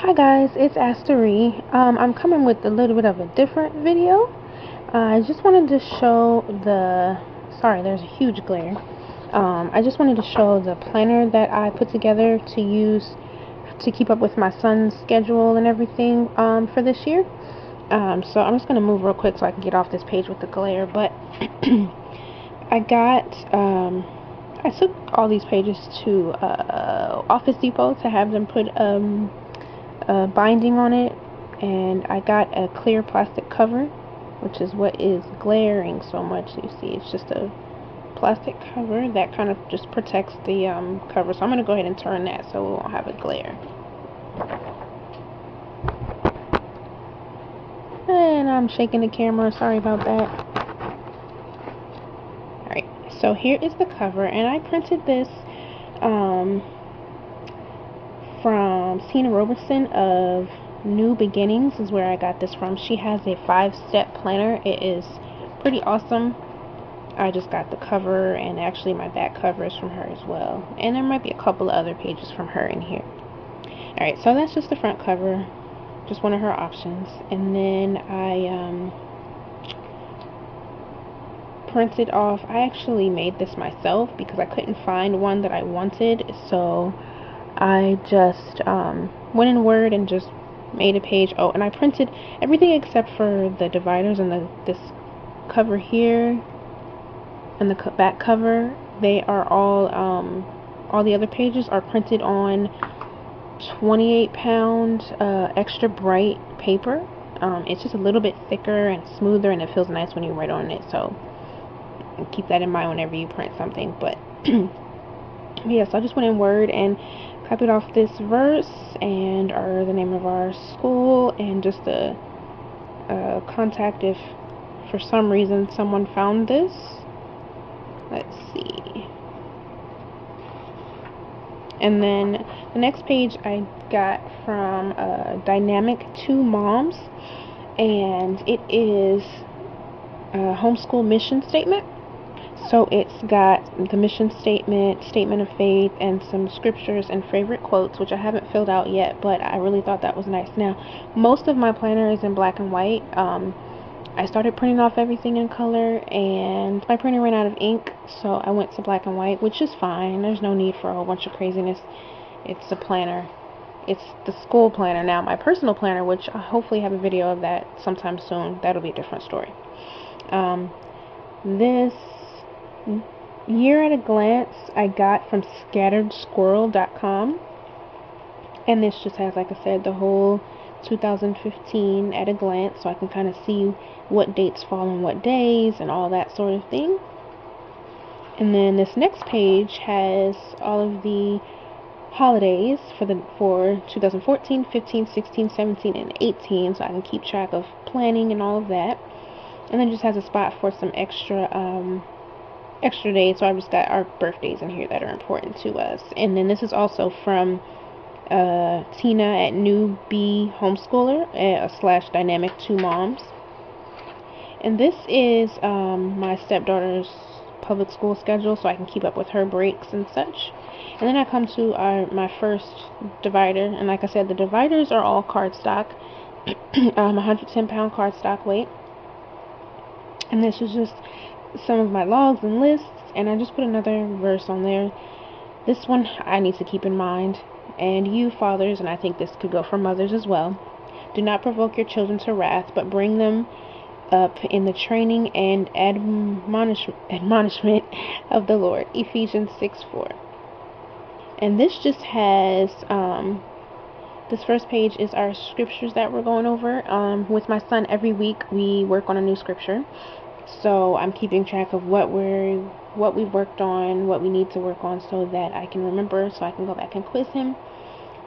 Hi guys, it's Asterie. I'm coming with a little bit of a different video. I just wanted to show sorry, there's a huge glare. I just wanted to show the planner that I put together to use to keep up with my son's schedule and everything for this year. So I'm just going to move real quick so I can get off this page with the glare. But I took all these pages to Office Depot to have them put binding on it, and I got a clear plastic cover, which is what is glaring so much. You see, it's just a plastic cover that kind of just protects the cover. So I'm going to go ahead and turn that so we won't have a glare. And I'm shaking the camera, sorry about that. Alright, so here is the cover, and I printed this from Tina Roberson of New Beginnings is where I got this from. She has a 5-step planner. It is pretty awesome. I just got the cover, and actually my back cover is from her as well. And there might be a couple of other pages from her in here. Alright, so that's just the front cover. Just one of her options. And then I printed off, I actually made this myself because I couldn't find one that I wanted. So I just went in Word and just made a page. Oh, and I printed everything except for the dividers and this cover here and the back cover. They are all the other pages are printed on 28-pound extra bright paper. It's just a little bit thicker and smoother, and it feels nice when you write on it. So keep that in mind whenever you print something. But yeah, so I just went in Word and copied off this verse and the name of our school and just a contact if for some reason someone found this. Let's see. And then the next page I got from Dynamic 2 Moms, and it is a homeschool mission statement. So it's got the mission statement, statement of faith, and some scriptures and favorite quotes, which I haven't filled out yet, but I really thought that was nice. Now, most of my planner is in black and white. I started printing off everything in color, and my printer ran out of ink, so I went to black and white, which is fine. There's no need for a whole bunch of craziness. It's a planner. It's the school planner. Now, my personal planner, which I hopefully have a video of that sometime soon, that'll be a different story. This Year at a Glance I got from scatteredsquirrel.com, and this just has, like I said, the whole 2015 at a glance, so I can kind of see what dates fall on what days and all that sort of thing. And then this next page has all of the holidays for 2014, 15, 16, 17, and 18, so I can keep track of planning and all of that. And then just has a spot for some extra days, so I've just got our birthdays in here that are important to us. And then this is also from Tina at New Bee Homeschooler / Dynamic 2 Moms. And this is my stepdaughter's public school schedule, so I can keep up with her breaks and such. And then I come to my first divider, and like I said, the dividers are all cardstock, 110-pound cardstock weight. And this is just some of my logs and lists, and I just put another verse on there. This one I need to keep in mind. And you fathers, and I think this could go for mothers as well, do not provoke your children to wrath, but bring them up in the training and admonishment of the Lord. Ephesians 6:4. And this just has this first page is our scriptures that we're going over. With my son, every week we work on a new scripture, so I'm keeping track of what we've worked on, what we need to work on, so that I can remember, so I can go back and quiz him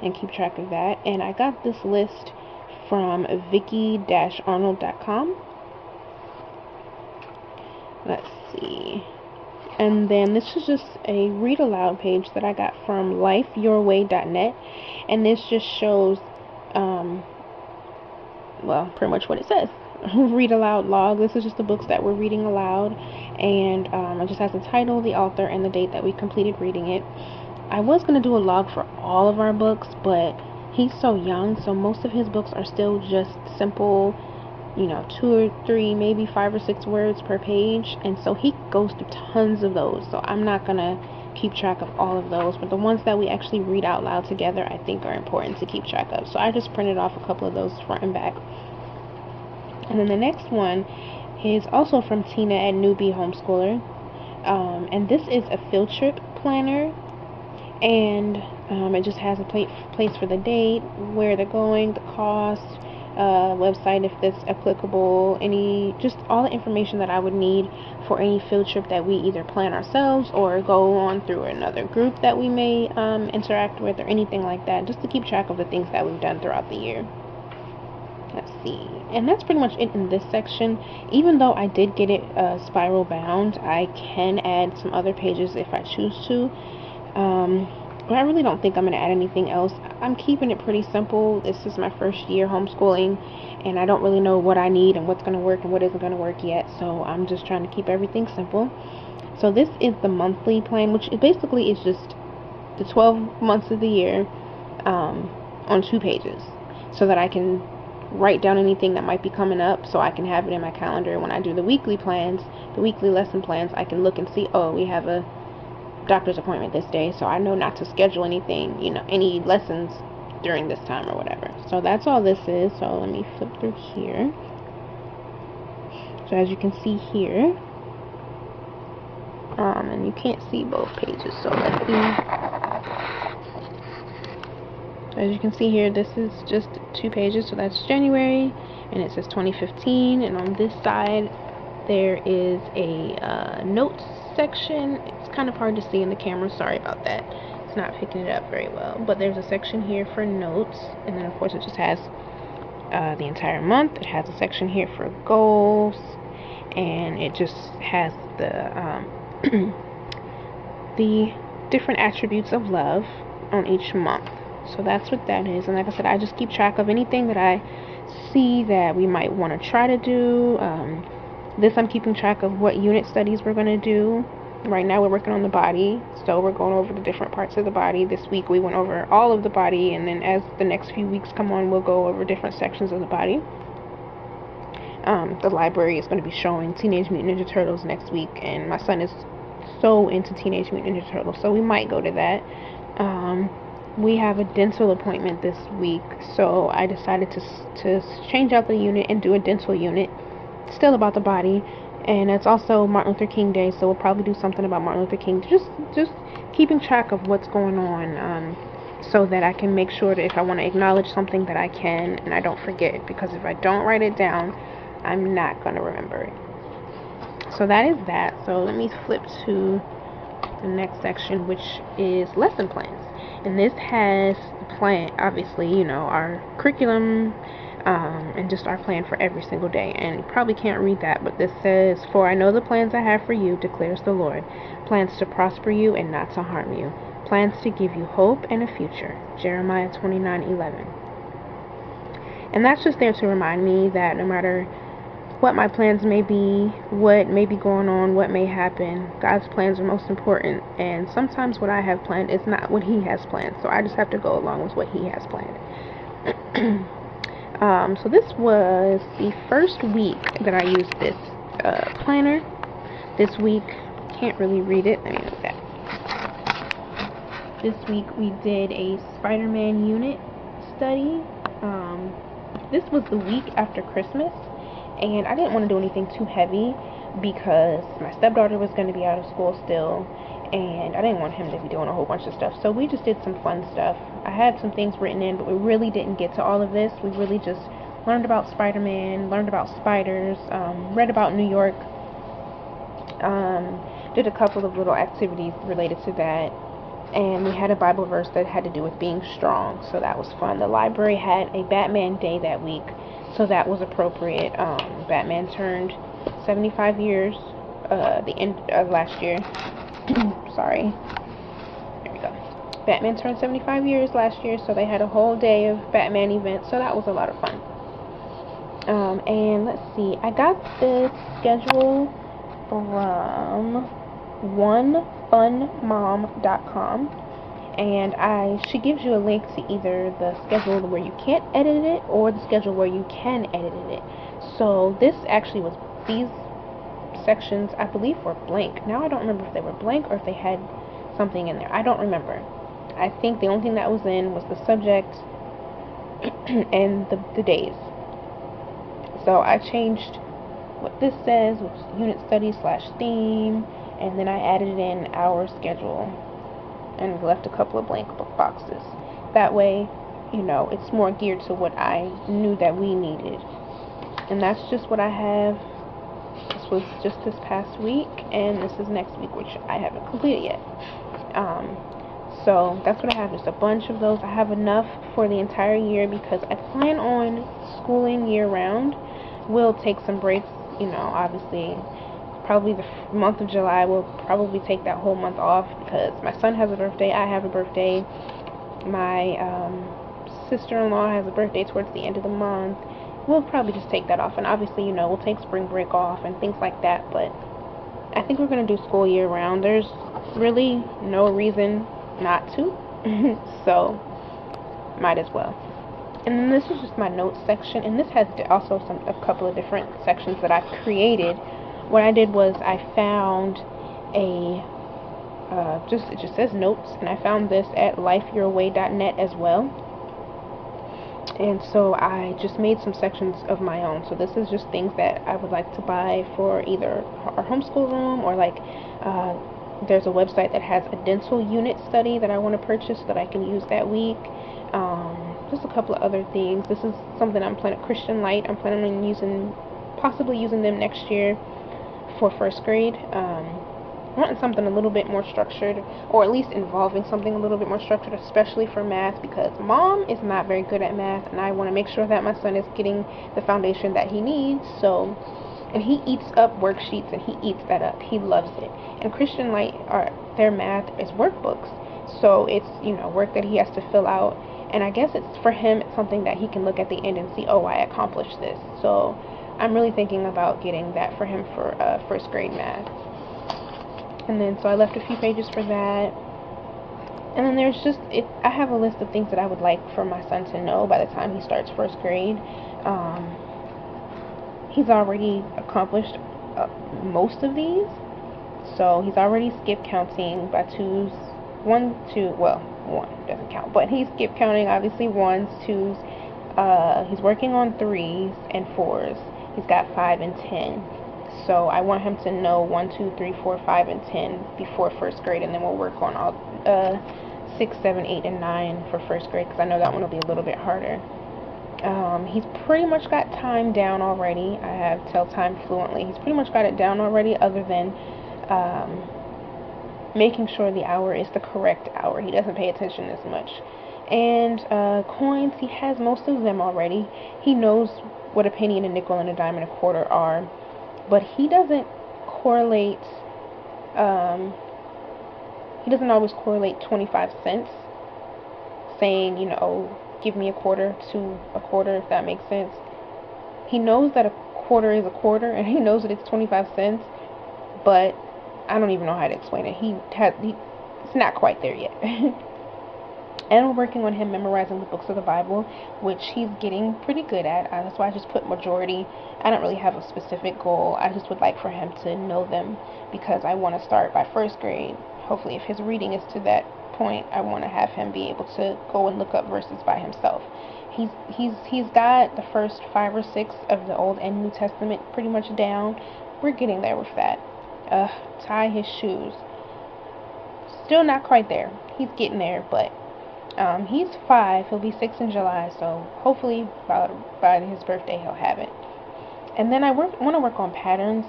and keep track of that. And I got this list from vicky-arnold.com. Let's see. And then this is just a read aloud page that I got from lifeyourway.net, and this just shows well, pretty much what it says. Read aloud log. This is just the books that we're reading aloud, and it just has the title, the author, and the date that we completed reading it. I was going to do a log for all of our books, but he's so young, so most of his books are still just simple, 2 or 3, maybe 5 or 6 words per page, and so he goes through tons of those. So I'm not gonna keep track of all of those, but the ones that we actually read out loud together I think are important to keep track of. So I just printed off a couple of those front and back. And then the next one is also from Tina at Newbie Homeschooler, and this is a field trip planner, and it just has a place for the date, where they're going, the cost, website if that's applicable, just all the information that I would need for any field trip that we either plan ourselves or go on through another group that we may interact with, or anything like that, just to keep track of the things that we've done throughout the year. Let's see, and that's pretty much it in this section. Even though I did get it spiral bound, I can add some other pages if I choose to. But I really don't think I'm going to add anything else. I'm keeping it pretty simple. This is my first year homeschooling, and I don't really know what I need and what's going to work and what isn't going to work yet. So I'm just trying to keep everything simple. So this is the monthly plan, which basically is just the 12 months of the year on 2 pages, so that I can write down anything that might be coming up, so I can have it in my calendar. When I do the weekly plans, the weekly lesson plans, I can look and see, oh, we have a doctor's appointment this day, so I know not to schedule anything, any lessons during this time or whatever. So that's all this is. So let me flip through here. So as you can see here, and you can't see both pages, so let's see. So as you can see here, this is just 2 pages, so that's January, and it says 2015, and on this side there is a notes section. It's kind of hard to see in the camera, sorry about that, it's not picking it up very well, but there's a section here for notes, and then of course it just has the entire month. It has a section here for goals, and it just has the the different attributes of love on each month. So that's what that is. And like I said, I just keep track of anything that I see that we might want to try to do. This, I'm keeping track of what unit studies we're going to do. Right now we're working on the body, so we're going over the different parts of the body. This week we went over all of the body, and then as the next few weeks come on, we'll go over different sections of the body. The library is going to be showing Teenage Mutant Ninja Turtles next week, and my son is so into Teenage Mutant Ninja Turtles, so we might go to that. We have a dental appointment this week, so I decided to change out the unit and do a dental unit, still about the body. And it's also Martin Luther King Day, so we'll probably do something about Martin Luther King. Just keeping track of what's going on, so that I can make sure that if I want to acknowledge something, that I can and I don't forget, because if I don't write it down, I'm not going to remember it. So that is that. So let me flip to the next section, which is lesson plans. And this has the plan, obviously, our curriculum, and just our plan for every single day. And you probably can't read that, but this says, "For I know the plans I have for you, declares the Lord, plans to prosper you and not to harm you, plans to give you hope and a future." Jeremiah 29:11. And that's just there to remind me that no matter what my plans may be, what may be going on, what may happen, God's plans are most important, and sometimes what I have planned is not what He has planned, so I just have to go along with what He has planned. So this was the first week that I used this planner. This week, can't really read it, let me look at it. This week we did a Spider-Man unit study. This was the week after Christmas, and I didn't want to do anything too heavy because my stepdaughter was going to be out of school still, and I didn't want him to be doing a whole bunch of stuff. So we just did some fun stuff. I had some things written in, but we really didn't get to all of this. We really just learned about Spider-Man, learned about spiders, read about New York, did a couple of little activities related to that, and we had a Bible verse that had to do with being strong, so that was fun. The library had a Batman Day that week, so that was appropriate. Batman turned 75 years the end of last year. Sorry. There we go. Batman turned 75 years last year, so they had a whole day of Batman events, so that was a lot of fun. And let's see, I got this schedule from onefunmom.com, and she gives you a link to either the schedule where you can't edit it or the schedule where you can edit it. So this actually was, these sections I believe were blank. Now I don't remember if they were blank or if they had something in there. I don't remember. I think the only thing that was in was the subject and the days. So I changed what this says, which is unit study / theme, and then I added in our schedule and left a couple of blank boxes. That way, it's more geared to what I knew that we needed. And that's just what I have. This was just this past week, and this is next week, which I haven't completed yet. So that's what I have, just a bunch of those. I have enough for the entire year because I plan on schooling year round. We'll take some breaks, obviously. Probably the month of July, we'll probably take that whole month off because my son has a birthday, I have a birthday, my sister-in-law has a birthday towards the end of the month. We'll probably just take that off, and obviously, we'll take spring break off and things like that, but I think we're going to do school year round. There's really no reason not to, so might as well. And then this is just my notes section, and this has also a couple of different sections that I've created. What I did was I found it just says notes, and I found this at lifeyourway.net as well. And so I just made some sections of my own. So this is just things that I would like to buy for either our homeschool room or there's a website that has a dental unit study that I want to purchase that I can use that week. Just a couple of other things. This is something I'm planning, Christian Light. I'm planning on possibly using them next year for first grade. Wanting something a little bit more structured, or at least involving something a little bit more structured, especially for math, because mom is not very good at math, and I want to make sure that my son is getting the foundation that he needs. So, and he eats up worksheets, and he eats that up. He loves it. And Christian Light, their math is workbooks, so it's work that he has to fill out. And I guess it's for him, it's something that he can look at the end and see, oh, I accomplished this. So I'm really thinking about getting that for him for first grade math. And then so I left a few pages for that. And then there's I have a list of things that I would like for my son to know by the time he starts first grade. He's already accomplished most of these. So he's already skip counting by twos, 1, 2, well, 1 doesn't count, but he's skip counting obviously 1s, 2s. He's working on 3s and 4s. He's got 5 and 10. So I want him to know 1, 2, 3, 4, 5, and 10 before first grade, and then we'll work on all 6, 7, 8, and 9 for first grade, because I know that one will be a little bit harder. He's pretty much got time down already. I have tell time fluently. He's pretty much got it down already, other than making sure the hour is the correct hour. He doesn't pay attention as much. And coins, he has most of them already. He knows what a penny and a nickel and a dime and a quarter are, but he doesn't correlate, he doesn't always correlate 25 cents, saying, give me a quarter to a quarter, if that makes sense. He knows that a quarter is a quarter, and he knows that it's 25 cents, but I don't even know how to explain it. It's not quite there yet. And we're working on him memorizing the books of the Bible, which he's getting pretty good at. That's why I just put majority. I don't really have a specific goal. I just would like for him to know them, because I want to start by first grade. Hopefully, if his reading is to that point, I want to have him be able to go and look up verses by himself. He's got the first 5 or 6 of the Old and New Testament pretty much down. We're getting there with that. Tie his shoes. Still not quite there. He's getting there, but he's 5. He'll be 6 in July, so hopefully by his birthday he'll have it. And then I want to work on patterns.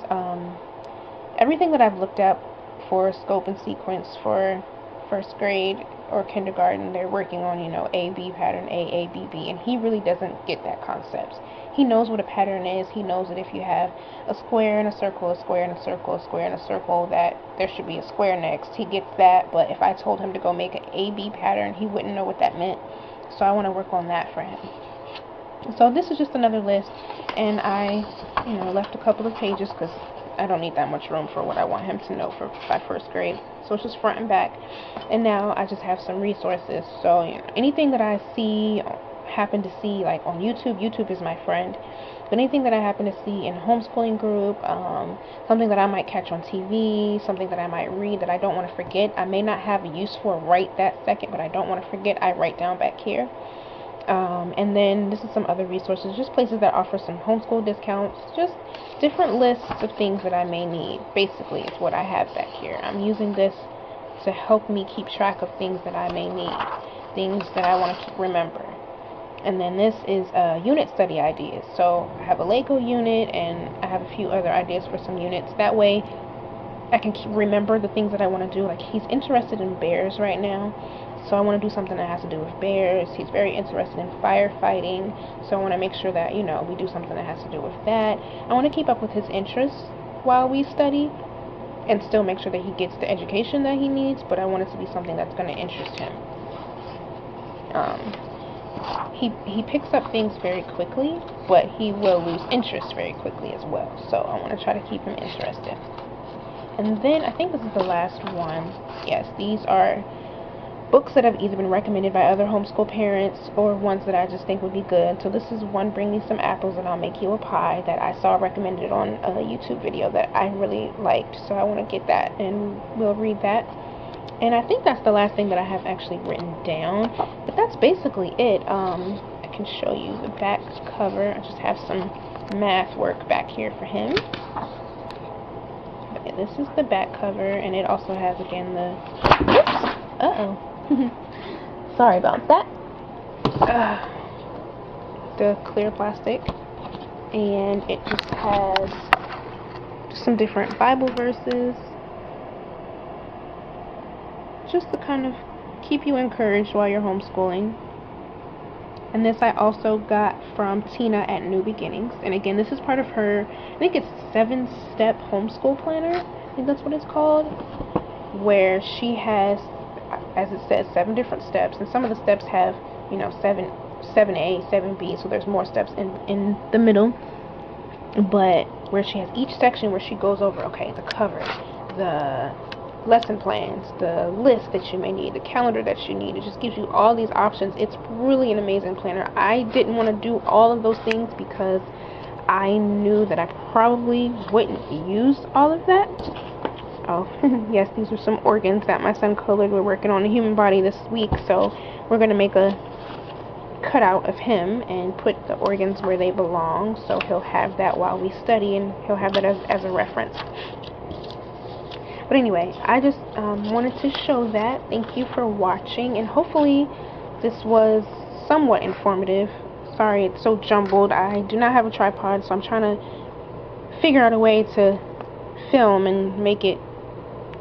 Everything that I've looked up for scope and sequence for first grade or kindergarten, they're working on, A, B pattern, A, B, B, and he really doesn't get that concept. He knows what a pattern is. He knows that if you have a square and a circle, a square and a circle, a square and a circle, that there should be a square next. He gets that, but if I told him to go make an A-B pattern, he wouldn't know what that meant. So I want to work on that for him. So this is just another list, and I, left a couple of pages because I don't need that much room for what I want him to know by first grade. So it's just front and back. And now I just have some resources. So anything that I happen to see like on YouTube is my friend. But anything that I happen to see in a homeschooling group, something that I might catch on TV, something that I might read that I don't want to forget, I may not have a use for right that second, but I don't want to forget, I write down back here. And then this is some other resources, just places that offer some homeschool discounts, just different lists of things that I may need. Basically, it's what I have back here. I'm using this to help me keep track of things that I may need, things that I want to remember. And then this is unit study ideas. So I have a Lego unit, and I have a few other ideas for some units. That way I can remember the things that I want to do. Like, he's interested in bears right now, so I want to do something that has to do with bears. He's very interested in firefighting, so I want to make sure that, we do something that has to do with that. I want to keep up with his interests while we study and still make sure that he gets the education that he needs, but I want it to be something that's going to interest him. He picks up things very quickly, but he will lose interest very quickly as well. So I want to try to keep him interested. And then I think this is the last one. Yes, these are books that have either been recommended by other homeschool parents or ones that I just think would be good. So this is one, Bring Me Some Apples and I'll Make You a Pie, that I saw recommended on a YouTube video that I really liked. So I want to get that and we'll read that. And I think that's the last thing that I have actually written down. But that's basically it. I can show you the back cover. I just have some math work back here for him. Okay, this is the back cover, and it also has, again, the... Oops! Sorry about that. The clear plastic. And it just has some different Bible verses, just to kind of keep you encouraged while you're homeschooling. And this I also got from Tina at New Beginnings. And again, this is part of her, I think it's 7-step homeschool planner. I think that's what it's called. Where she has, as it says, 7 different steps. And some of the steps have, 7A, 7B. So there's more steps in the middle. But where she has each section where she goes over, okay, the cover, the lesson plans, the list that you may need, the calendar that you need. It just gives you all these options. It's really an amazing planner. I didn't want to do all of those things because I knew that I probably wouldn't use all of that. Oh, yes, these are some organs that my son colored. We're working on the human body this week, so we're going to make a cutout of him and put the organs where they belong, so he'll have that while we study, and he'll have that as a reference. But anyway, I just wanted to show that. Thank you for watching, and hopefully this was somewhat informative. Sorry, it's so jumbled. I do not have a tripod, so I'm trying to figure out a way to film and make it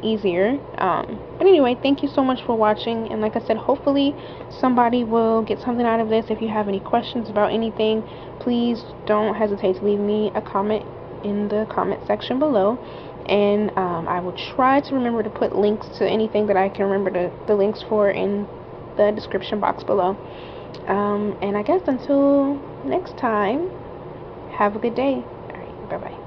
easier. But anyway, thank you so much for watching, and like I said, hopefully somebody will get something out of this. If you have any questions about anything, please don't hesitate to leave me a comment in the comment section below. And I will try to remember to put links to anything that I can remember the links for in the description box below. And I guess until next time, have a good day. Alright, bye-bye.